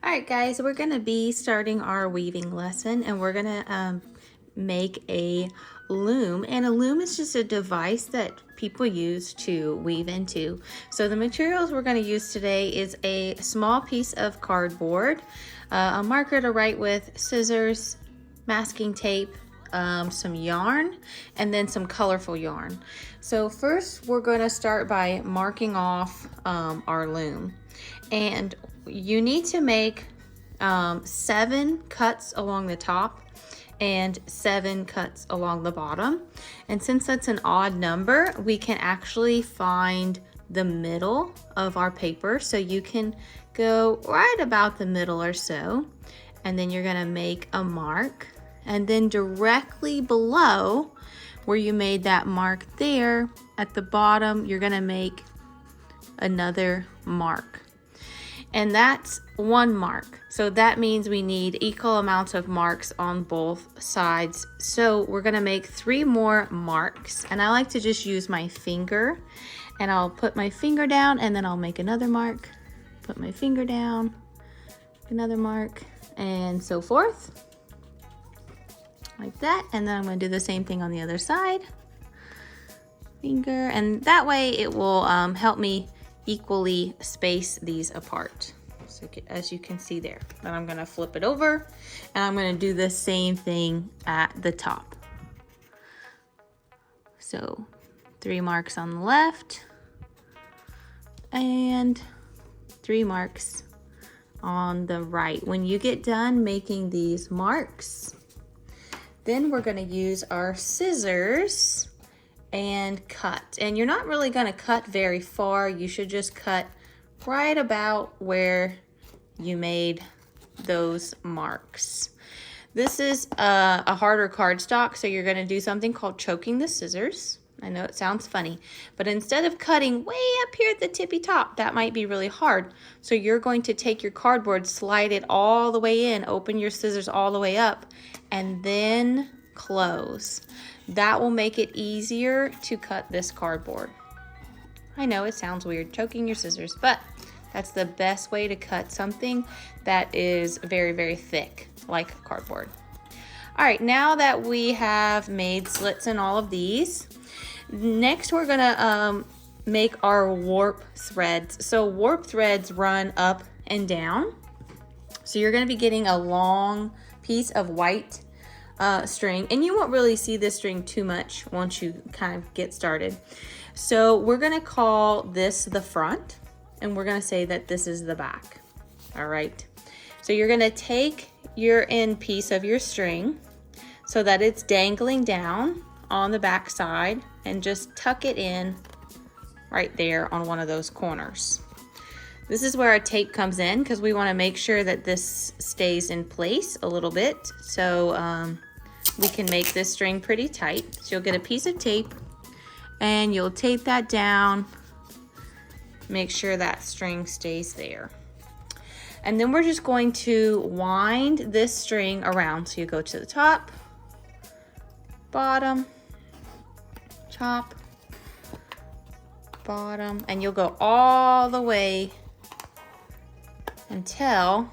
All right, guys, we're gonna be starting our weaving lesson, and we're gonna make a loom. And a loom is just a device that people use to weave into. So the materials we're gonna use today is a small piece of cardboard, a marker to write with, scissors, masking tape, some yarn, and then some colorful yarn. So first we're going to start by marking off our loom, and you need to make 7 cuts along the top and 7 cuts along the bottom. And since that's an odd number, we can actually find the middle of our paper. So you can go right about the middle or so, and then you're going to make a mark. And then directly below where you made that mark there, at the bottom, you're gonna make another mark. And that's 1 mark. So that means we need equal amounts of marks on both sides. So we're gonna make 3 more marks. And I like to just use my finger, and I'll put my finger down, and then I'll make another mark, put my finger down, another mark, and so forth. Like that. And then I'm going to do the same thing on the other side, finger, and that way it will help me equally space these apart. So as you can see there, then I'm going to flip it over, and I'm going to do the same thing at the top. So 3 marks on the left and 3 marks on the right. When you get done making these marks, then we're going to use our scissors and cut. And you're not really going to cut very far. You should just cut right about where you made those marks. This is a harder cardstock, so you're going to do something called choking the scissors. I know it sounds funny, but instead of cutting way up here at the tippy top, that might be really hard. So you're going to take your cardboard, slide it all the way in, open your scissors all the way up, and then close. That will make it easier to cut this cardboard. I know it sounds weird, choking your scissors, but that's the best way to cut something that is very, very thick, like cardboard. All right, now that we have made slits in all of these, next we're gonna make our warp threads. So warp threads run up and down. So you're gonna be getting a long piece of white string, and you won't really see this string too much once you kind of get started. So we're gonna call this the front, and we're gonna say that this is the back. All right, so you're gonna take your end piece of your string so that it's dangling down on the back side, and just tuck it in right there on one of those corners. This is where our tape comes in, because we want to make sure that this stays in place a little bit, so we can make this string pretty tight. So you'll get a piece of tape, and you'll tape that down, make sure that string stays there. And then we're just going to wind this string around. So you go to the top, bottom, top, bottom, and you'll go all the way until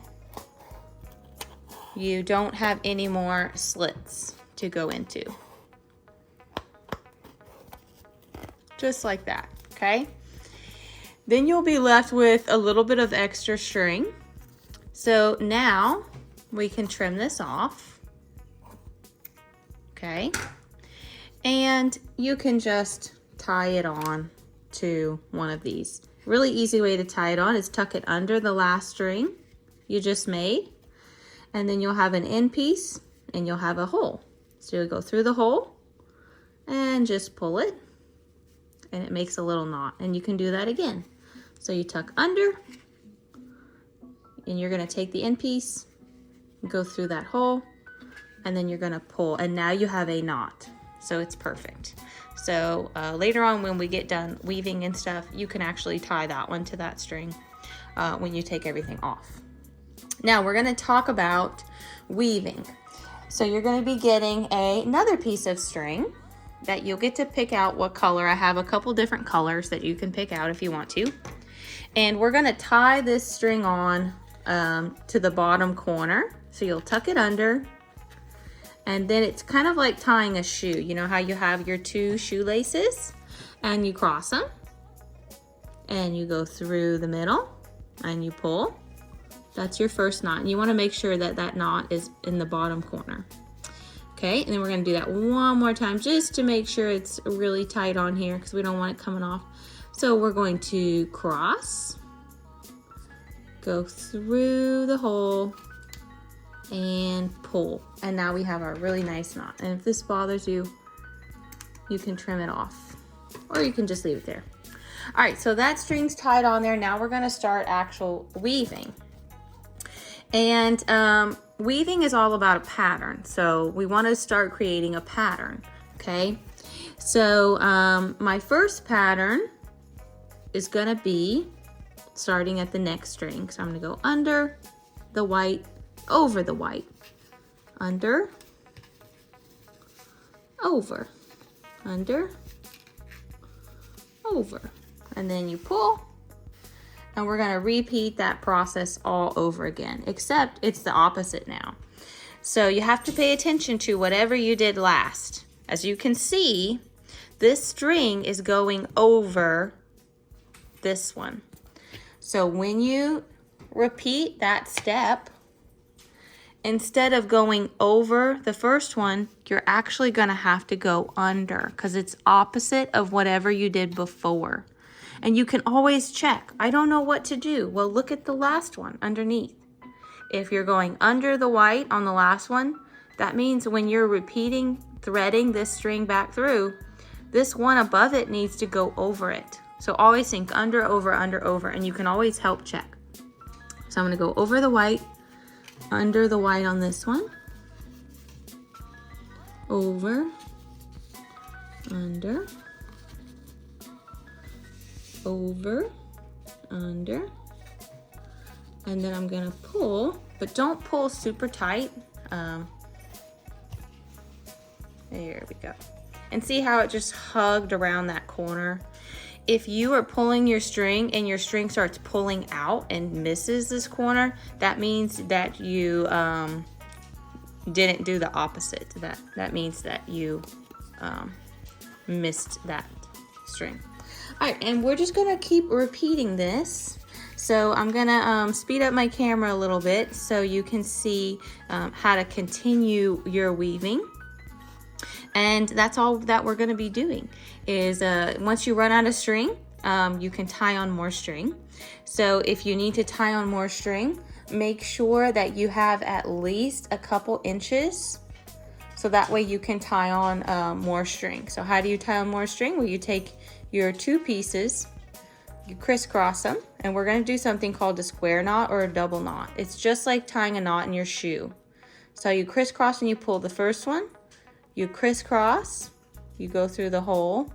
you don't have any more slits to go into. Just like that, okay? Then you'll be left with a little bit of extra string. So now we can trim this off, okay? And you can just tie it on to one of these. Really easy way to tie it on is tuck it under the last string you just made, and then you'll have an end piece and you'll have a hole. So you'll go through the hole and just pull it, and it makes a little knot, and you can do that again. So you tuck under, and you're gonna take the end piece, go through that hole, and then you're gonna pull, and now you have a knot. So it's perfect. So later on when we get done weaving and stuff, you can actually tie that one to that string when you take everything off. Now we're gonna talk about weaving. So you're gonna be getting another piece of string that you'll get to pick out what color. I have a couple different colors that you can pick out if you want to. And we're gonna tie this string on to the bottom corner. So you'll tuck it under, and then it's kind of like tying a shoe. You know how you have your two shoelaces and you cross them and you go through the middle and you pull. That's your first knot. And you want to make sure that that knot is in the bottom corner. Okay, and then we're going to do that one more time just to make sure it's really tight on here because we don't want it coming off. So we're going to cross, go through the hole, and pull. And now we have our really nice knot. And if this bothers you, you can trim it off, or you can just leave it there. All right, so that string's tied on there. Now we're going to start actual weaving. And weaving is all about a pattern. So we want to start creating a pattern, okay? So my first pattern is going to be starting at the next string. So I'm going to go under the white, over the white, under, over, under, over. And then you pull. And we're going to repeat that process all over again, except it's the opposite now. So you have to pay attention to whatever you did last. As you can see, this string is going over this one. So when you repeat that step, instead of going over the first one, you're actually going to have to go under because it's opposite of whatever you did before. And you can always check. I don't know what to do. Well, look at the last one underneath. If you're going under the white on the last one, that means when you're repeating, threading this string back through, this one above it needs to go over it. So always think under, over, and you can always help check. So I'm gonna go over the white, under the white on this one, over, under, over, under, and then I'm gonna pull, but don't pull super tight. There we go. And see how it just hugged around that corner? If you are pulling your string and your string starts pulling out and misses this corner, that means that you didn't do the opposite. That means that you missed that string. All right, and we're just gonna keep repeating this. So I'm gonna speed up my camera a little bit so you can see how to continue your weaving. And that's all that we're gonna be doing is once you run out of string, you can tie on more string. So if you need to tie on more string, make sure that you have at least a couple inches so that way you can tie on more string. So how do you tie on more string? Well, you take your two pieces, you crisscross them, and we're gonna do something called a square knot or a double knot. It's just like tying a knot in your shoe. So you crisscross and you pull the first one, you crisscross, you go through the hole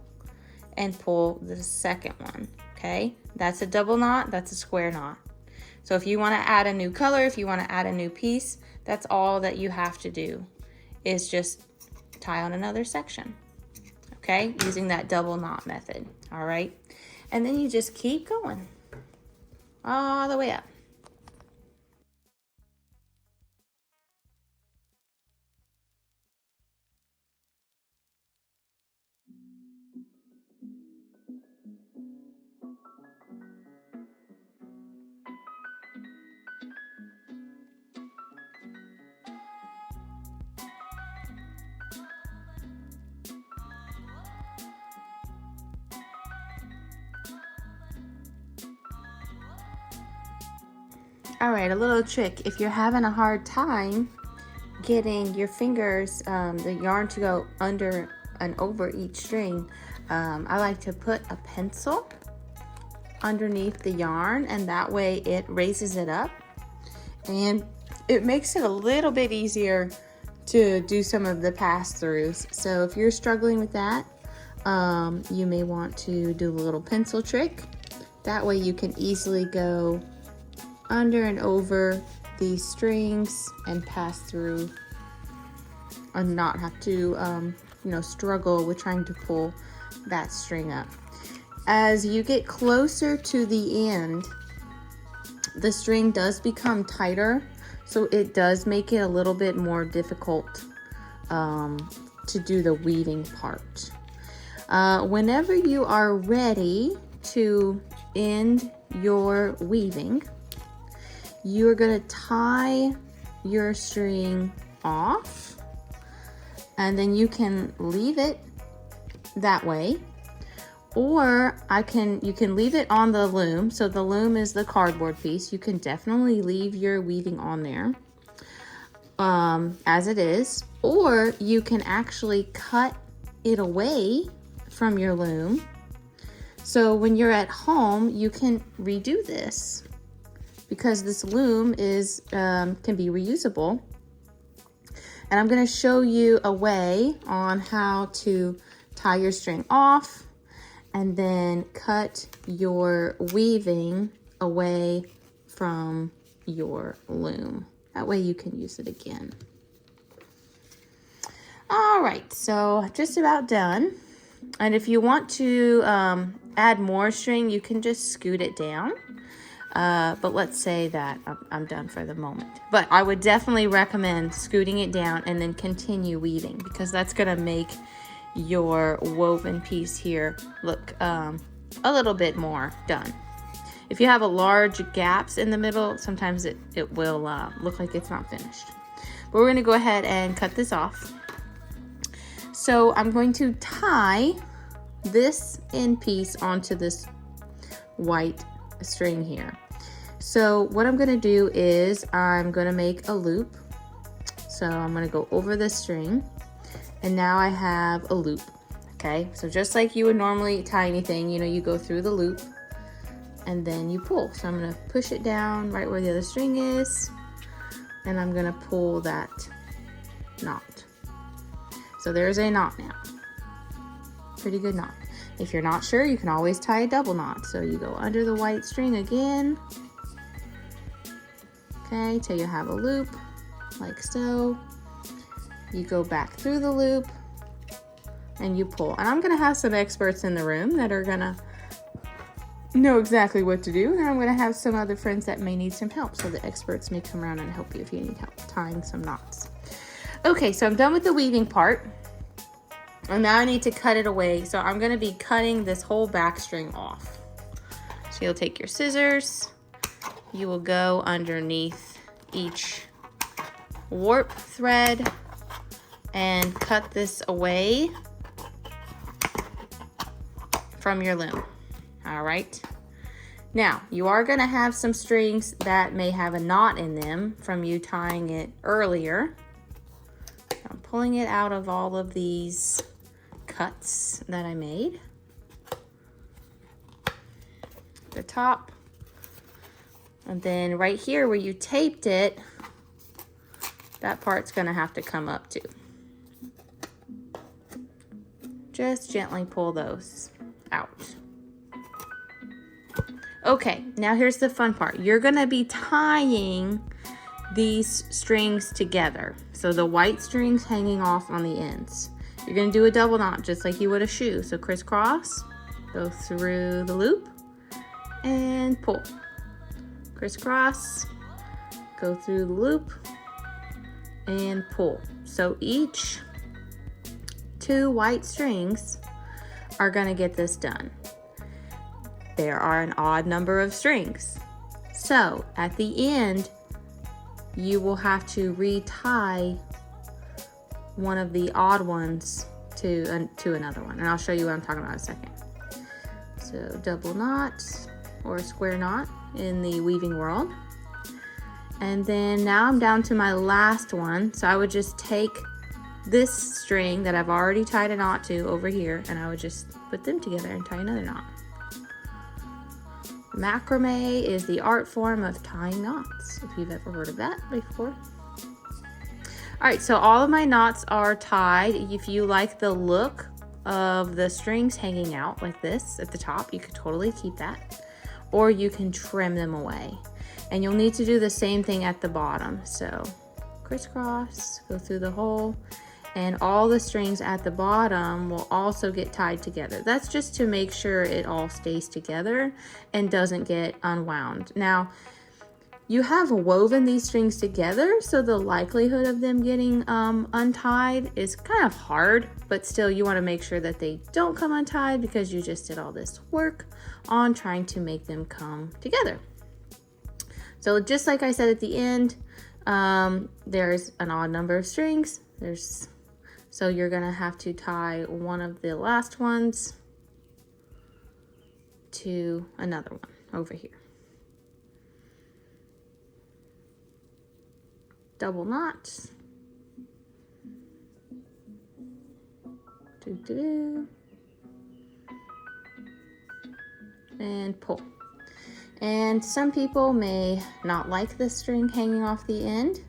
and pull the second one, okay? That's a double knot, that's a square knot. So if you wanna add a new color, if you wanna add a new piece, that's all that you have to do is just tie on another section. Okay, using that double knot method, all right? And then you just keep going all the way up. All right, a little trick. If you're having a hard time getting your fingers, the yarn to go under and over each string, I like to put a pencil underneath the yarn, and that way it raises it up and it makes it a little bit easier to do some of the pass-throughs. So if you're struggling with that, you may want to do a little pencil trick. That way you can easily go under and over these strings and pass through and not have to struggle with trying to pull that string up. As you get closer to the end, the string does become tighter, so it does make it a little bit more difficult to do the weaving part. Whenever you are ready to end your weaving, you're going to tie your string off, and then you can leave it that way, or you can leave it on the loom. So the loom is the cardboard piece. You can definitely leave your weaving on there as it is, or you can actually cut it away from your loom. So when you're at home, you can redo this, because this loom is can be reusable. And I'm going to show you a way on how to tie your string off and then cut your weaving away from your loom. That way you can use it again. All right, so just about done. And if you want to add more string, you can just scoot it down. But let's say that I'm done for the moment. But I would definitely recommend scooting it down and then continue weaving, because that's gonna make your woven piece here look a little bit more done. If you have a large gaps in the middle, sometimes it will look like it's not finished. But we're gonna go ahead and cut this off. So I'm going to tie this end piece onto this white string here. So what I'm going to do is I'm going to make a loop. So I'm going to go over this string, and now I have a loop. Okay, so just like you would normally tie anything, you know, you go through the loop and then you pull. So I'm going to push it down right where the other string is, and I'm going to pull that knot. So there's a knot now. Pretty good knot. If you're not sure, you can always tie a double knot. So you go under the white string again, okay, till you have a loop, like so. You go back through the loop and you pull. And I'm gonna have some experts in the room that are gonna know exactly what to do. And I'm gonna have some other friends that may need some help. So the experts may come around and help you if you need help tying some knots. Okay, so I'm done with the weaving part. And now I need to cut it away. So I'm gonna be cutting this whole back string off. So you'll take your scissors, you will go underneath each warp thread and cut this away from your loom. All right. Now, you are gonna have some strings that may have a knot in them from you tying it earlier. I'm pulling it out of all of these cuts that I made. The top, and then right here where you taped it, that part's gonna have to come up too. Just gently pull those out. Okay, now here's the fun part. You're gonna be tying these strings together. So the white strings hanging off on the ends. You're gonna do a double knot just like you would a shoe. So crisscross, go through the loop and pull. Crisscross, go through the loop and pull. So each 2 white strings are gonna get this done. There are an odd number of strings. So at the end, you will have to retie one of the odd ones to another one. And I'll show you what I'm talking about in a second. So double knot or square knot in the weaving world. And then now I'm down to my last one. So I would just take this string that I've already tied a knot to over here, and I would just put them together and tie another knot. Macrame is the art form of tying knots, if you've ever heard of that before. All right, so all of my knots are tied. If you like the look of the strings hanging out like this at the top, you could totally keep that, or you can trim them away. And you'll need to do the same thing at the bottom. So crisscross, go through the hole, and all the strings at the bottom will also get tied together. That's just to make sure it all stays together and doesn't get unwound. Now, you have woven these strings together, so the likelihood of them getting untied is kind of hard, but still you want to make sure that they don't come untied because you just did all this work on trying to make them come together. So just like I said at the end, there's an odd number of strings. So you're gonna have to tie one of the last ones to another one over here. Double knots. And pull. And some people may not like the string hanging off the end.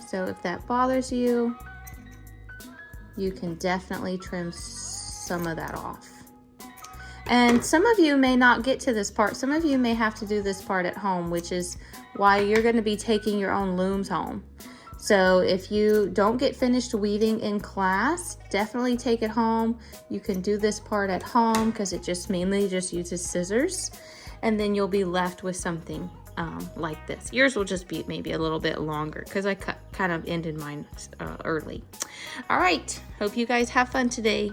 So if that bothers you, you can definitely trim some of that off. And some of you may not get to this part. Some of you may have to do this part at home, which is why you're going to be taking your own looms home. So if you don't get finished weaving in class, definitely take it home. You can do this part at home because it just mainly just uses scissors. And then you'll be left with something like this. Yours will just be maybe a little bit longer because I kind of ended mine early. All right, hope you guys have fun today.